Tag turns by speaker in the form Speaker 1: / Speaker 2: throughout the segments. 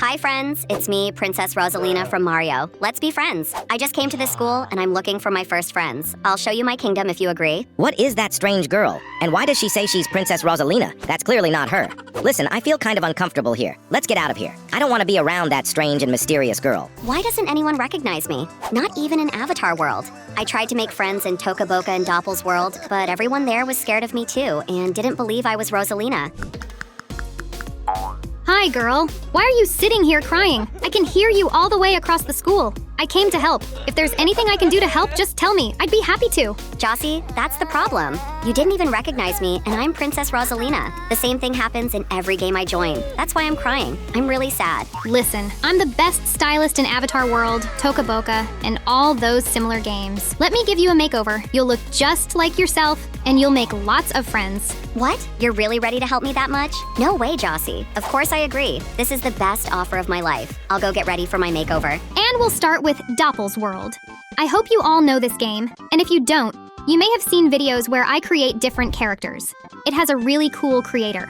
Speaker 1: Hi friends, it's me, Princess Rosalina from Mario. Let's be friends. I just came to this school and I'm looking for my first friends. I'll show you my kingdom if you agree.
Speaker 2: What is that strange girl? And why does she say she's Princess Rosalina? That's clearly not her. Listen, I feel kind of uncomfortable here. Let's get out of here. I don't want to be around that strange and mysterious girl.
Speaker 1: Why doesn't anyone recognize me? Not even in Avatar World. I tried to make friends in Tokaboka and Dopples World, but everyone there was scared of me too and didn't believe I was Rosalina.
Speaker 3: Hi, girl. Why are you sitting here crying? I can hear you all the way across the school. I came to help. If there's anything I can do to help, just tell me. I'd be happy to.
Speaker 1: Jossi, that's the problem. You didn't even recognize me, and I'm Princess Rosalina. The same thing happens in every game I join. That's why I'm crying. I'm really sad.
Speaker 3: Listen, I'm the best stylist in Avatar World, Tokaboka, and all those similar games. Let me give you a makeover. You'll look just like yourself, and you'll make lots of friends.
Speaker 1: What? You're really ready to help me that much? No way, Jossi. Of course I agree. This is the best offer of my life. I'll go get ready for my makeover.
Speaker 3: And we'll start with Dopples World. I hope you all know this game, and if you don't, you may have seen videos where I create different characters. It has a really cool creator.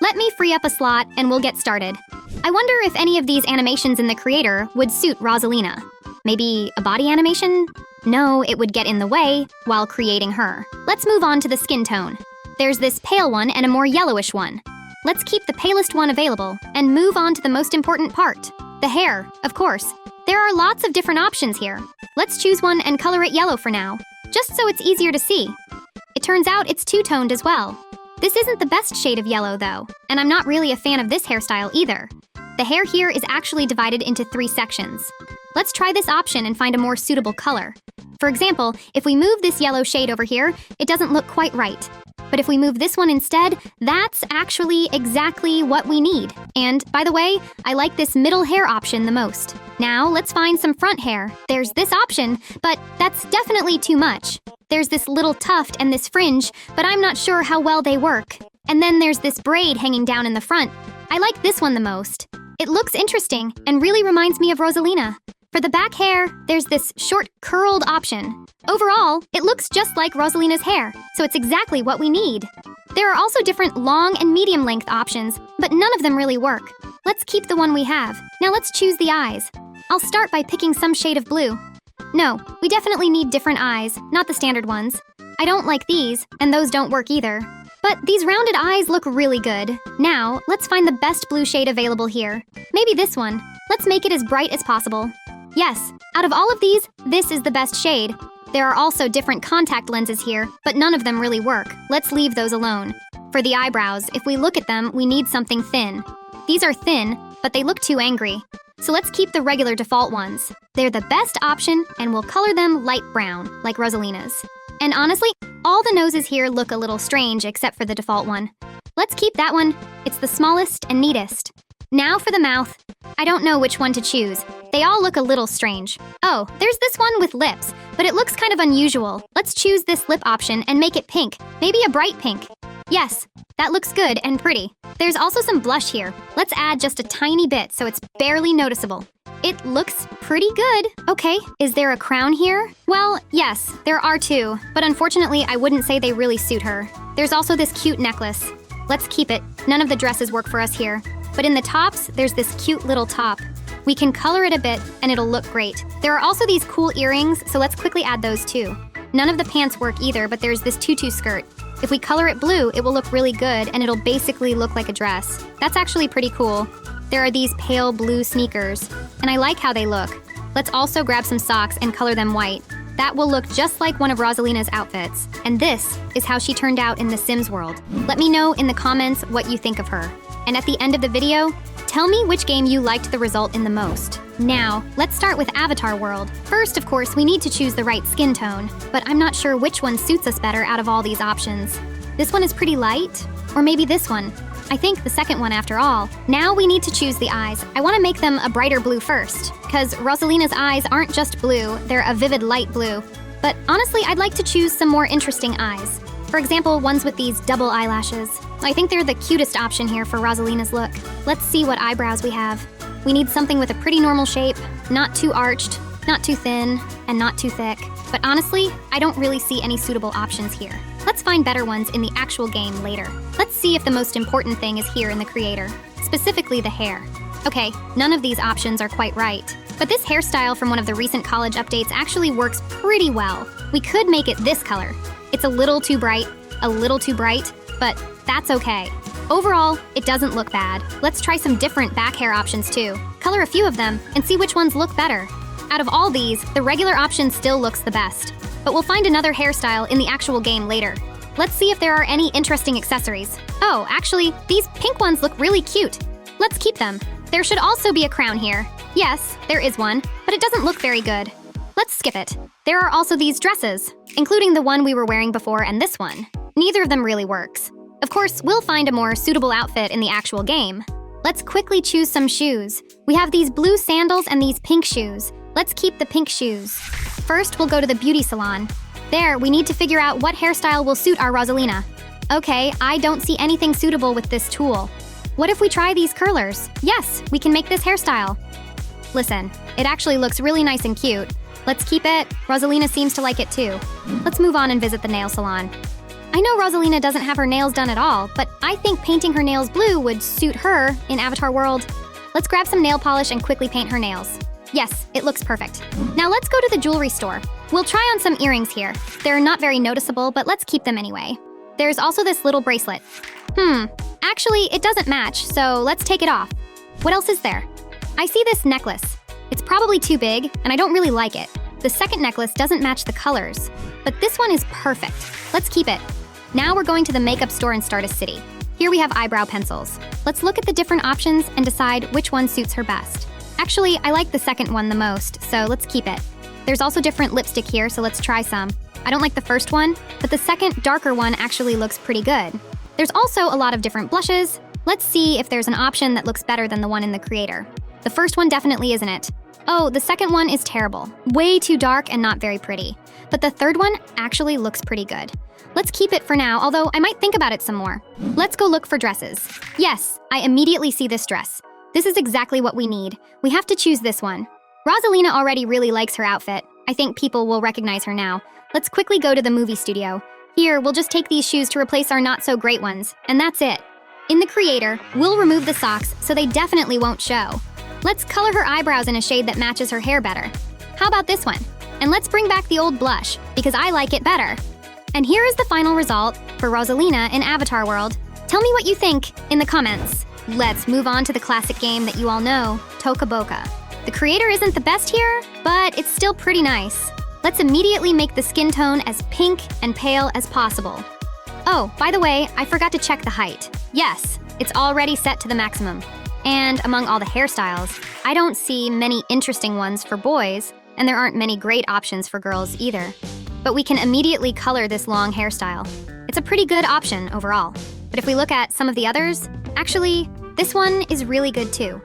Speaker 3: Let me free up a slot and we'll get started. I wonder if any of these animations in the creator would suit Rosalina. Maybe a body animation? No, it would get in the way while creating her. Let's move on to the skin tone. There's this pale one and a more yellowish one. Let's keep the palest one available and move on to the most important part. The hair, of course. There are lots of different options here. Let's choose one and color it yellow for now, just so it's easier to see. It turns out it's two-toned as well. This isn't the best shade of yellow though, and I'm not really a fan of this hairstyle either. The hair here is actually divided into 3 sections. Let's try this option and find a more suitable color. For example, if we move this yellow shade over here, it doesn't look quite right. But if we move this one instead, that's actually exactly what we need. And, by the way, I like this middle hair option the most. Now, let's find some front hair. There's this option, but that's definitely too much. There's this little tuft and this fringe, but I'm not sure how well they work. And then there's this braid hanging down in the front. I like this one the most. It looks interesting and really reminds me of Rosalina. For the back hair, there's this short, curled option. Overall, it looks just like Rosalina's hair, so it's exactly what we need. There are also different long and medium length options, but none of them really work. Let's keep the one we have. Now let's choose the eyes. I'll start by picking some shade of blue. No, we definitely need different eyes, not the standard ones. I don't like these, and those don't work either. But these rounded eyes look really good. Now, let's find the best blue shade available here. Maybe this one. Let's make it as bright as possible. Yes, out of all of these, this is the best shade. There are also different contact lenses here, but none of them really work. Let's leave those alone. For the eyebrows, if we look at them, we need something thin. These are thin, but they look too angry. So let's keep the regular default ones. They're the best option, and we'll color them light brown, like Rosalina's. And honestly, all the noses here look a little strange except for the default one. Let's keep that one. It's the smallest and neatest. Now for the mouth. I don't know which one to choose. They all look a little strange. Oh, there's this one with lips, but it looks kind of unusual. Let's choose this lip option and make it pink, maybe a bright pink. Yes, that looks good and pretty. There's also some blush here. Let's add just a tiny bit so it's barely noticeable. It looks pretty good. Okay, is there a crown here? Well, yes, there are 2, but unfortunately I wouldn't say they really suit her. There's also this cute necklace. Let's keep it. None of the dresses work for us here. But in the tops, there's this cute little top. We can color it a bit, and it'll look great. There are also these cool earrings, so let's quickly add those too. None of the pants work either, but there's this tutu skirt. If we color it blue, it will look really good, and it'll basically look like a dress. That's actually pretty cool. There are these pale blue sneakers, and I like how they look. Let's also grab some socks and color them white. That will look just like one of Rosalina's outfits. And this is how she turned out in the Sims world. Let me know in the comments what you think of her. And at the end of the video, tell me which game you liked the result in the most. Now, let's start with Avatar World. First, of course, we need to choose the right skin tone, but I'm not sure which one suits us better out of all these options. This one is pretty light, or maybe this one. I think the second one after all. Now we need to choose the eyes. I want to make them a brighter blue first, because Rosalina's eyes aren't just blue, they're a vivid light blue. But honestly, I'd like to choose some more interesting eyes. For example, ones with these double eyelashes. I think they're the cutest option here for Rosalina's look. Let's see what eyebrows we have. We need something with a pretty normal shape, not too arched, not too thin, and not too thick. But honestly, I don't really see any suitable options here. Let's find better ones in the actual game later. Let's see if the most important thing is here in the creator, specifically the hair. Okay, none of these options are quite right. But this hairstyle from one of the recent college updates actually works pretty well. We could make it this color. It's a little too bright, but that's okay. Overall, it doesn't look bad. Let's try some different back hair options too. Color a few of them and see which ones look better. Out of all these, the regular option still looks the best. But we'll find another hairstyle in the actual game later. Let's see if there are any interesting accessories. Oh, actually, these pink ones look really cute. Let's keep them. There should also be a crown here. Yes, there is one, but it doesn't look very good. Let's skip it. There are also these dresses, including the one we were wearing before and this one. Neither of them really works. Of course, we'll find a more suitable outfit in the actual game. Let's quickly choose some shoes. We have these blue sandals and these pink shoes. Let's keep the pink shoes. First, we'll go to the beauty salon. There, we need to figure out what hairstyle will suit our Rosalina. Okay, I don't see anything suitable with this tool. What if we try these curlers? Yes, we can make this hairstyle. Listen, it actually looks really nice and cute. Let's keep it. Rosalina seems to like it too. Let's move on and visit the nail salon. I know Rosalina doesn't have her nails done at all, but I think painting her nails blue would suit her in Avatar World. Let's grab some nail polish and quickly paint her nails. Yes, it looks perfect. Now let's go to the jewelry store. We'll try on some earrings here. They're not very noticeable, but let's keep them anyway. There's also this little bracelet. Actually, it doesn't match, so let's take it off. What else is there? I see this necklace. It's probably too big, and I don't really like it. The second necklace doesn't match the colors, but this one is perfect. Let's keep it. Now we're going to the makeup store in Stardust City. Here we have eyebrow pencils. Let's look at the different options and decide which one suits her best. Actually, I like the second one the most, so let's keep it. There's also different lipstick here, so let's try some. I don't like the first one, but the second, darker one actually looks pretty good. There's also a lot of different blushes. Let's see if there's an option that looks better than the one in the creator. The first one definitely isn't it. Oh, the second one is terrible. Way too dark and not very pretty. But the third one actually looks pretty good. Let's keep it for now, although I might think about it some more. Let's go look for dresses. Yes, I immediately see this dress. This is exactly what we need. We have to choose this one. Rosalina already really likes her outfit. I think people will recognize her now. Let's quickly go to the movie studio. Here, we'll just take these shoes to replace our not-so-great ones, and that's it. In the creator, we'll remove the socks so they definitely won't show. Let's color her eyebrows in a shade that matches her hair better. How about this one? And let's bring back the old blush, because I like it better. And here is the final result for Rosalina in Avatar World. Tell me what you think in the comments. Let's move on to the classic game that you all know, Tokaboka. The creator isn't the best here, but it's still pretty nice. Let's immediately make the skin tone as pink and pale as possible. Oh, by the way, I forgot to check the height. Yes, it's already set to the maximum. And among all the hairstyles, I don't see many interesting ones for boys, and there aren't many great options for girls either. But we can immediately color this long hairstyle. It's a pretty good option overall. But if we look at some of the others, actually, this one is really good too.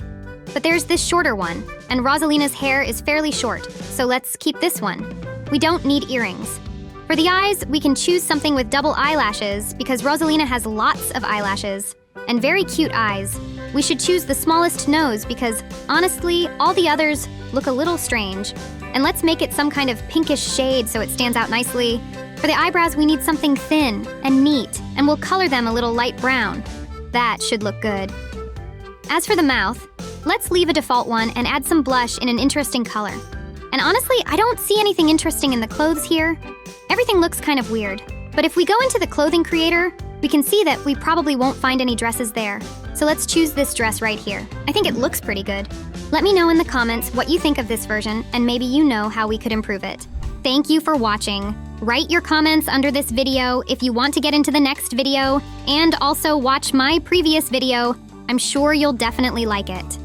Speaker 3: But there's this shorter one, and Rosalina's hair is fairly short, so let's keep this one. We don't need earrings. For the eyes, we can choose something with double eyelashes because Rosalina has lots of eyelashes and very cute eyes. We should choose the smallest nose because, honestly, all the others look a little strange. And let's make it some kind of pinkish shade so it stands out nicely. For the eyebrows, we need something thin and neat, and we'll color them a little light brown. That should look good. As for the mouth, let's leave a default one and add some blush in an interesting color. And honestly, I don't see anything interesting in the clothes here. Everything looks kind of weird. But if we go into the clothing creator, we can see that we probably won't find any dresses there. So let's choose this dress right here. I think it looks pretty good. Let me know in the comments what you think of this version, and maybe you know how we could improve it. Thank you for watching. Write your comments under this video if you want to get into the next video, and also watch my previous video. I'm sure you'll definitely like it.